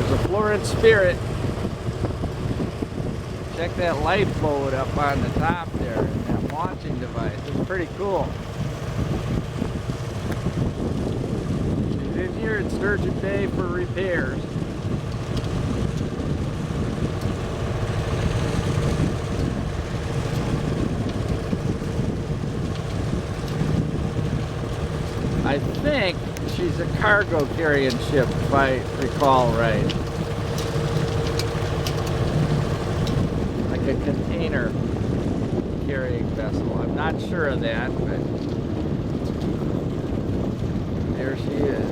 There's the Florence Spirit. Check that lifeboat up on the top there, and that launching device. It's pretty cool. She's in here at Sturgeon Bay for repairs. I think she's a cargo carrying ship, if I recall right. Like a container carrying vessel. I'm not sure of that, but there she is.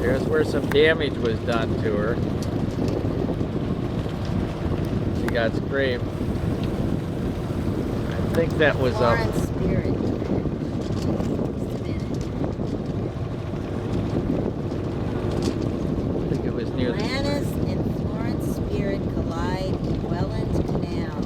There's where some damage was done to her. She got scraped. I think that was Florence Spirit. I think it was near Alanis and Florence Spirit collide in Welland Canal.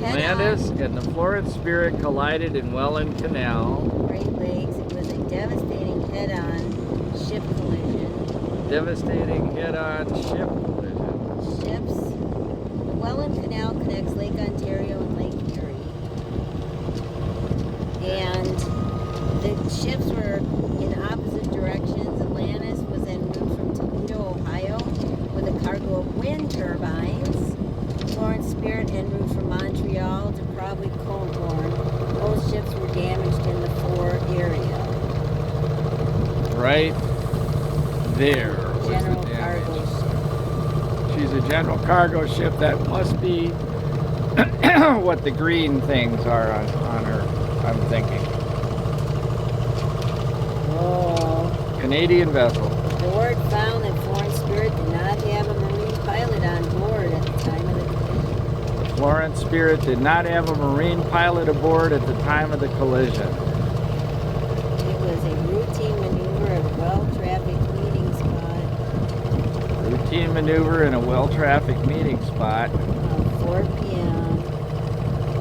the Alanis and the Florence Spirit collided in Welland Canal. Great Lakes. It was a devastating head-on ship collision. Devastating head-on ship collision. Ships. The Welland Canal connects Lake Ontario and Lake Erie. And the ships were in opposite directions. Alanis was en route from Toledo, Ohio, with a cargo of wind turbines. Florence Spirit en route from Montreal to probably Colborne. Both ships were damaged in the Fore area. Right there was General the damage. cargo ship. She's a general cargo ship. That must be what the green things are on her, I'm thinking. Oh. Canadian vessel. The board found that Florence Spirit did not have a marine pilot on board at the time of the collision. Florence Spirit did not have a marine pilot aboard at the time of the collision. It was a routine maneuver at a well-trafficked meeting spot. Routine maneuver in a well-trafficked meeting spot. 4 p.m.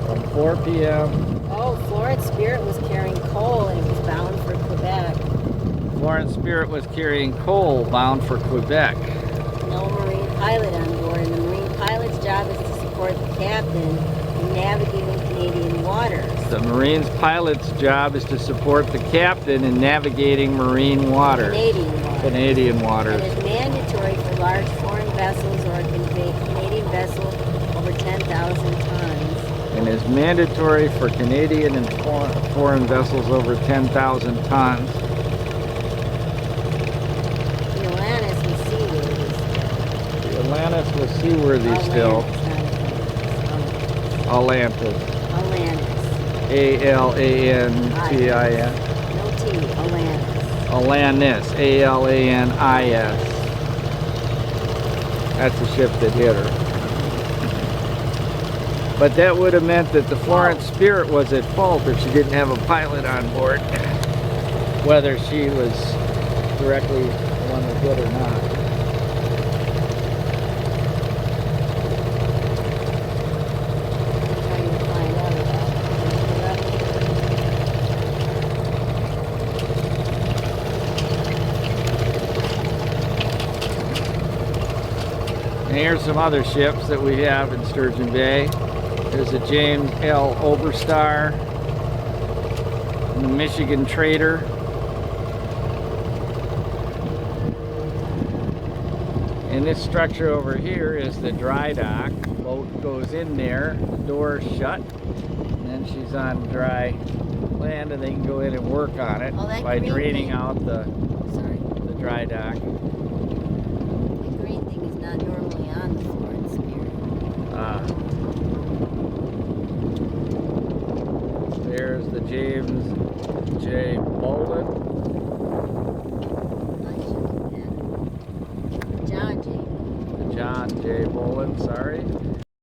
From 4 p.m. Oh, Florence Spirit was carrying coal and it was bound for Quebec. Florence Spirit was carrying coal bound for Quebec. No marine pilot on board, and the marine pilot's job is to support the captain in navigating Canadian waters. The Marine's pilot's job is to support the captain in navigating marine waters. Canadian waters. Canadian waters. It is mandatory for large foreign vessels or a Canadian vessel over 10,000 tons. And is mandatory for Canadian and foreign vessels over 10,000 tons. The Alanis was seaworthy. The Alanis was seaworthy still. Atlantis. Alanis. A-L-A-N-T-I-S. No T. Alanis. Alanis. A-L-A-N-I-S. That's the ship that hit her. But that would have meant that the Florence Spirit was at fault if she didn't have a pilot on board. Whether she was directly the one that hit or not. Trying to find out about it. And here's some other ships that we have in Sturgeon Bay. There's a James L. Oberstar, and the Michigan Trader. And this structure over here is the dry dock. Boat goes in there, the door's shut, and then she's on dry land, and they can go in and work on it by draining out the dry dock. The green thing is not normally on the Florence Spirit. There's the James J. Bolin. John J. The John J. Bolin, sorry.